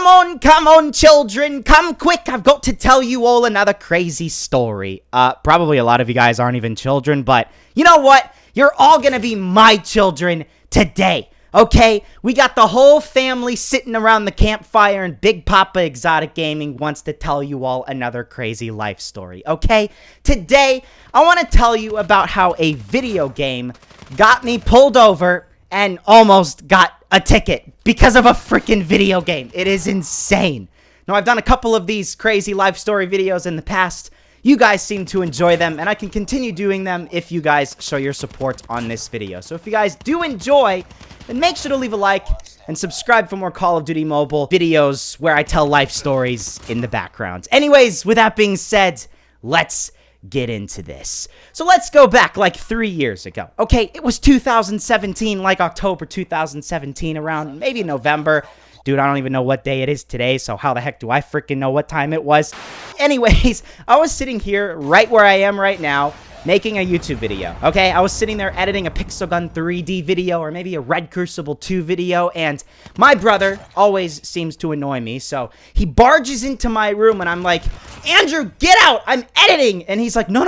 Come on, children, come quick. I've got to tell you all another crazy story. Probably a lot of you guys aren't even children, but you know what? You're all gonna be my children today, okay? We got the whole family sitting around the campfire, and Big Papa Exotic Gaming wants to tell you all another crazy life story, okay? Today, I want to tell you about how a video game got me pulled over and almost got a ticket because of a freaking video game. It is insane. Now, I've done a couple of these crazy life story videos in the past. You guys seem to enjoy them, and I can continue doing them if you guys show your support on this video. So if you guys do enjoy, then make sure to leave a like and subscribe for more Call of Duty Mobile videos where I tell life stories in the background. Anyways, with that being said, let's get into this. So let's go back like 3 years ago. Okay, it was 2017, like October 2017, around maybe November. Dude, I don't even know what day it is today, so how the heck do I freaking know what time it was? Anyways, I was sitting here right where I am right now, making a YouTube video, okay? I was sitting there editing a Pixel Gun 3D video or maybe a Red Crucible 2 video, and my brother always seems to annoy me, so he barges into my room, and I'm like, Andrew, get out! I'm editing! And he's like, no.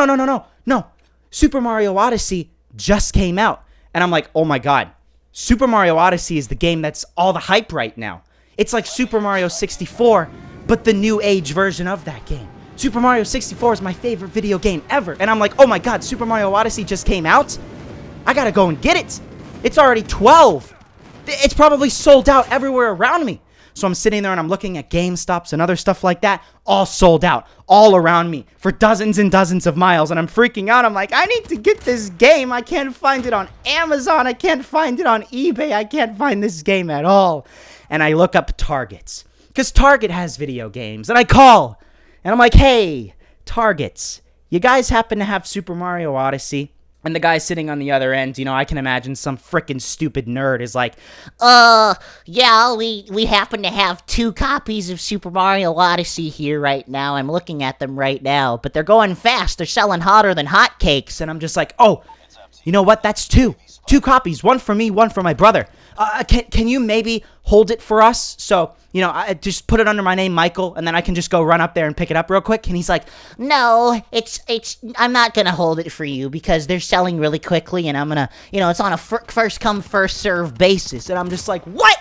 Super Mario Odyssey just came out. And I'm like, oh my god. Super Mario Odyssey is the game that's all the hype right now. It's like Super Mario 64, but the new age version of that game. Super Mario 64 is my favorite video game ever. And I'm like, oh my god, Super Mario Odyssey just came out? I gotta go and get it. It's already 12. It's probably sold out everywhere around me. So I'm sitting there and I'm looking at GameStops and other stuff like that, all sold out, all around me for dozens and dozens of miles. And I'm freaking out. I'm like, I need to get this game. I can't find it on Amazon. I can't find it on eBay. I can't find this game at all. And I look up Targets, because Target has video games. And I call, and I'm like, hey, Targets, you guys happen to have Super Mario Odyssey? And the guy sitting on the other end, you know, I can imagine some freaking stupid nerd is like, yeah, we happen to have 2 copies of Super Mario Odyssey here right now. I'm looking at them right now, but they're going fast. They're selling hotter than hotcakes. and I'm just like, oh, you know what? That's 2 copies. One for me, one for my brother. Can you maybe hold it for us? So, you know, I just put it under my name, Michael, and then I can just go run up there and pick it up real quick. And he's like, no, I'm not gonna hold it for you because they're selling really quickly, and I'm gonna, you know, it's on a first come, first serve basis. And I'm just like, what?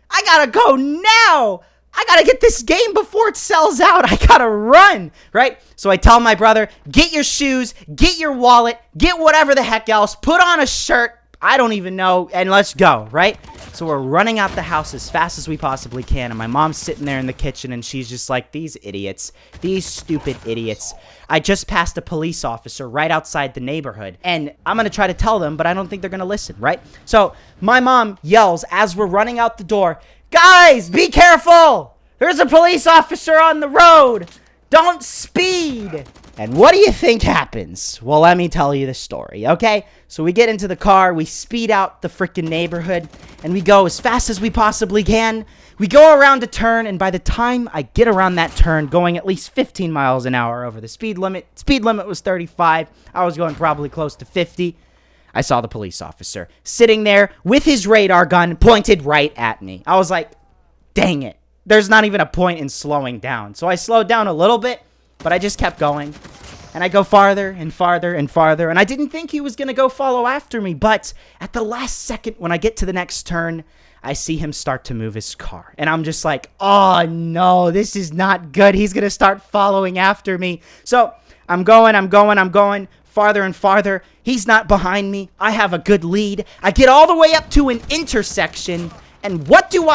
I gotta go now. I gotta get this game before it sells out. I gotta run, right? So I tell my brother, get your shoes, get your wallet, get whatever the heck else, put on a shirt, I don't even know, and let's go, right? So we're running out the house as fast as we possibly can, and my mom's sitting there in the kitchen, and she's just like, these idiots, these stupid idiots. I just passed a police officer right outside the neighborhood, and I'm gonna try to tell them, but I don't think they're gonna listen, right? So my mom yells as we're running out the door, guys, be careful! There's a police officer on the road! Don't speed! And what do you think happens? Well, let me tell you the story, okay? So we get into the car, we speed out the freaking neighborhood, and we go as fast as we possibly can. We go around a turn, and by the time I get around that turn, going at least 15 miles an hour over the speed limit was 35, I was going probably close to 50, I saw the police officer sitting there with his radar gun pointed right at me. I was like, dang it. There's not even a point in slowing down. So I slowed down a little bit, but I just kept going, and I go farther and farther and farther, and I didn't think he was going to go follow after me, but at the last second, when I get to the next turn, I see him start to move his car, and I'm just like, oh no, this is not good. He's going to start following after me. So I'm going, farther and farther. He's not behind me. I have a good lead. I get all the way up to an intersection, and what do?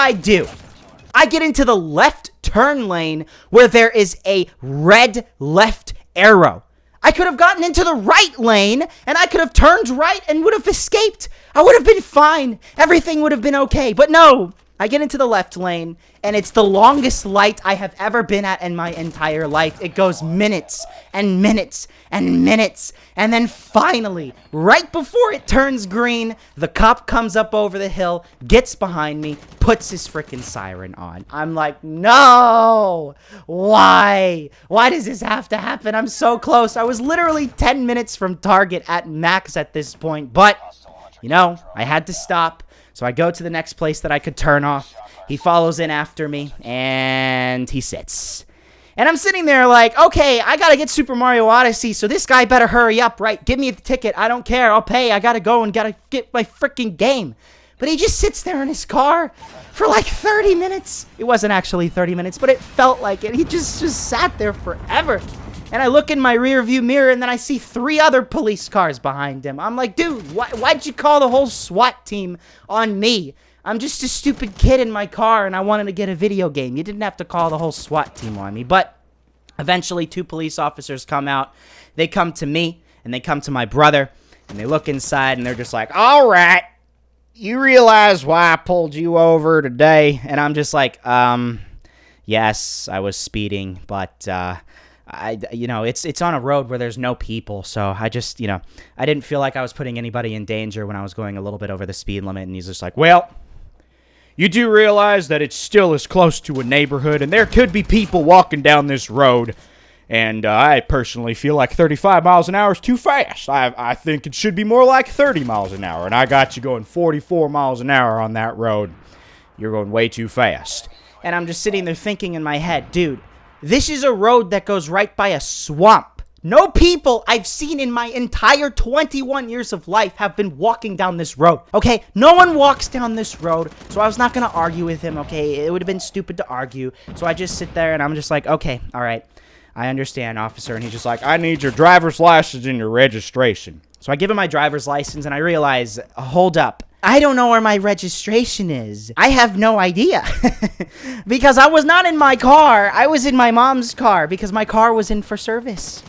I get into the left turn lane where there is a red left arrow. I could have gotten into the right lane, and I could have turned right and would have escaped. I would have been fine. Everything would have been okay. But no, I get into the left lane, and it's the longest light I have ever been at in my entire life. It goes minutes and minutes and minutes, and then finally, right before it turns green, the cop comes up over the hill, gets behind me, puts his freaking siren on. I'm like, no! Why? Why does this have to happen? I'm so close. I was literally 10 minutes from Target at max at this point, but, you know, I had to stop. So I go to the next place that I could turn off. He follows in after me, and he sits. And I'm sitting there like, okay, I gotta get Super Mario Odyssey, so this guy better hurry up, right? Give me the ticket. I don't care. I'll pay. I gotta go and gotta get my freaking game. But he just sits there in his car for like 30 minutes. It wasn't actually 30 minutes, but it felt like it. He just sat there forever. And I look in my rear view mirror, and then I see 3 other police cars behind him. I'm like, dude, why'd you call the whole SWAT team on me? I'm just a stupid kid in my car, and I wanted to get a video game. You didn't have to call the whole SWAT team on me. But eventually, 2 police officers come out. They come to me, and they come to my brother, and they look inside, and they're just like, all right, you realize why I pulled you over today? And I'm just like, yes, I was speeding, but, it's on a road where there's no people, so I just, I didn't feel like I was putting anybody in danger when I was going a little bit over the speed limit. And he's just like, well, you do realize that it still is close to a neighborhood, and there could be people walking down this road, and I personally feel like 35 miles an hour is too fast. I think it should be more like 30 miles an hour, and I got you going 44 miles an hour on that road. You're going way too fast. And I'm just sitting there thinking in my head, dude, this is a road that goes right by a swamp. No people I've seen in my entire 21 years of life have been walking down this road, okay? No one walks down this road, so I was not going to argue with him, okay? It would have been stupid to argue, so I just sit there, and I'm just like, okay, all right, I understand, officer. And he's just like, I need your driver's license and your registration. So I give him my driver's license, and I realize, hold up. I don't know where my registration is. I have no idea. Because I was not in my car. I was in my mom's car because my car was in for service.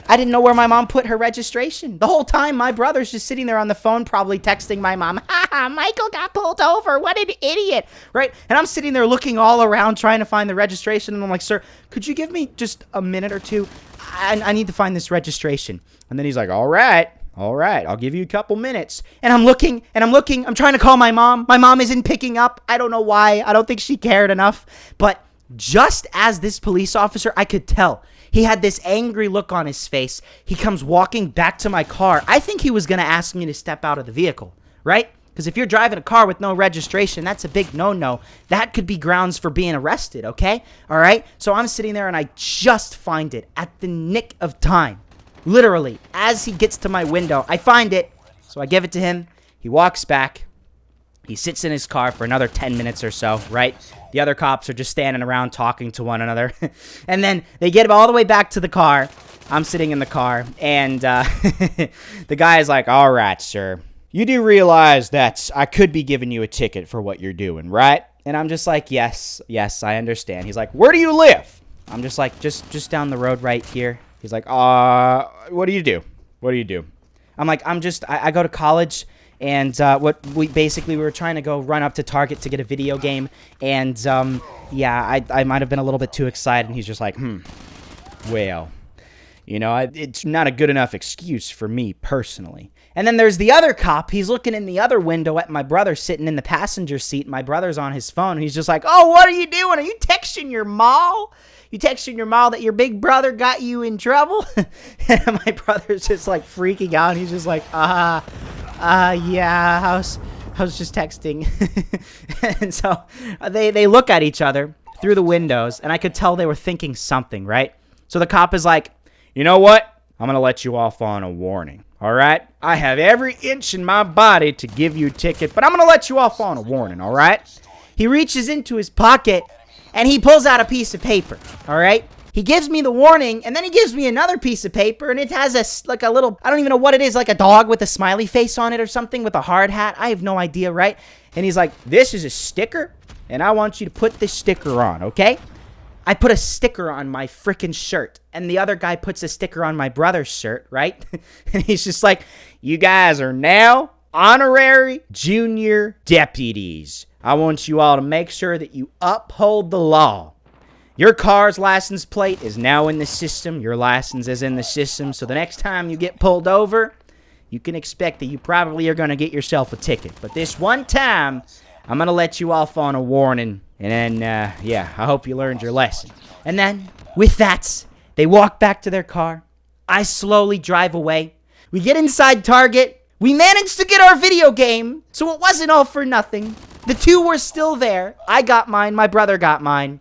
I didn't know where my mom put her registration. The whole time, my brother's just sitting there on the phone, probably texting my mom, Michael got pulled over. What an idiot, right? And I'm sitting there looking all around, trying to find the registration. And I'm like, sir, could you give me just a minute or two? I need to find this registration. And then he's like, all right, I'll give you a couple minutes. And I'm looking. I'm trying to call my mom. My mom isn't picking up. I don't know why. I don't think she cared enough. But just as this police officer, I could tell he had this angry look on his face. He comes walking back to my car. I think he was going to ask me to step out of the vehicle, right? Because if you're driving a car with no registration, that's a big no-no. That could be grounds for being arrested, okay? All right? So I'm sitting there, and I just find it at the nick of time. Literally, as he gets to my window, I find it. So I give it to him. He walks back. He sits in his car for another 10 minutes or so, right? The other cops are just standing around talking to one another. And then they get all the way back to the car. I'm sitting in the car, and the guy is like, all right, sir. You do realize that I could be giving you a ticket for what you're doing, right? And I'm just like, yes, I understand. He's like, where do you live? I'm just like, just down the road right here. He's like, what do you do? I'm like, I go to college. And we were trying to go run up to Target to get a video game. And, I might have been a little bit too excited. And he's just like, well, it's not a good enough excuse for me personally. And then there's the other cop. He's looking in the other window at my brother sitting in the passenger seat. My brother's on his phone. He's just like, oh, what are you doing? Are you texting your mom? You texting your mom that your big brother got you in trouble? And my brother's just like freaking out. He's just like, yeah, I was just texting. And so they look at each other through the windows, and I could tell they were thinking something, right? So the cop is like, you know what? I'm going to let you off on a warning, all right? I have every inch in my body to give you a ticket, but I'm going to let you off on a warning, all right? He reaches into his pocket, and he pulls out a piece of paper, all right? He gives me the warning, and then he gives me another piece of paper, and it has a little, I don't even know what it is, like a dog with a smiley face on it or something with a hard hat. I have no idea, right? And he's like, this is a sticker, and I want you to put this sticker on, okay? I put a sticker on my freaking shirt, and the other guy puts a sticker on my brother's shirt, right? And he's just like, you guys are now honorary junior deputies. I want you all to make sure that you uphold the law. Your car's license plate is now in the system. Your license is in the system. So the next time you get pulled over, you can expect that you probably are going to get yourself a ticket. But this one time, I'm going to let you off on a warning. And then, I hope you learned your lesson. And then, with that, they walk back to their car. I slowly drive away. We get inside Target. we managed to get our video game, so it wasn't all for nothing. The two were still there. I got mine, my brother got mine.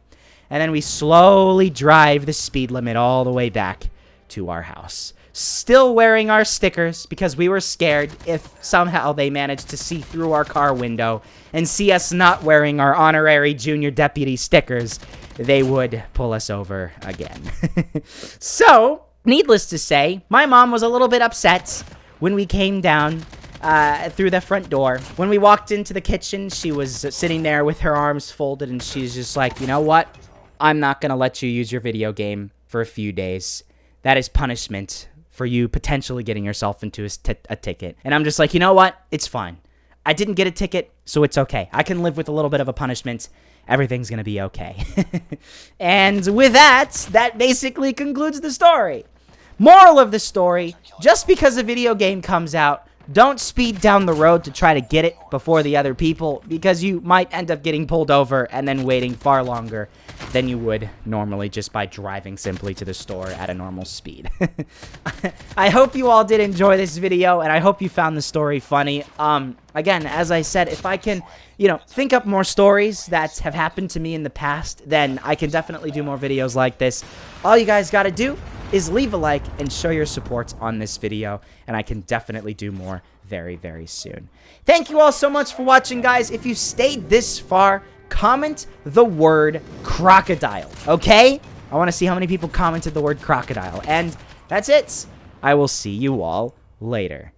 And then we slowly drive the speed limit all the way back to our house. Still wearing our stickers because we were scared if somehow they managed to see through our car window and see us not wearing our honorary junior deputy stickers, they would pull us over again. So, needless to say, my mom was a little bit upset when we came down through the front door. When we walked into the kitchen, she was sitting there with her arms folded, and she's just like, you know what? I'm not going to let you use your video game for a few days. That is punishment for you potentially getting yourself into a ticket. And I'm just like, you know what? It's fine. I didn't get a ticket, so it's okay. I can live with a little bit of a punishment. Everything's going to be okay. And with that basically concludes the story. Moral of the story, just because a video game comes out, don't speed down the road to try to get it before the other people, because you might end up getting pulled over and then waiting far longer than you would normally just by driving simply to the store at a normal speed. I hope you all did enjoy this video, and I hope you found the story funny. Again, as I said, if I can, think up more stories that have happened to me in the past, then I can definitely do more videos like this. All you guys gotta do is leave a like and show your support on this video, and I can definitely do more very, very soon. Thank you all so much for watching, guys. If you stayed this far, comment the word crocodile, okay? I want to see how many people commented the word crocodile, and that's it. I will see you all later.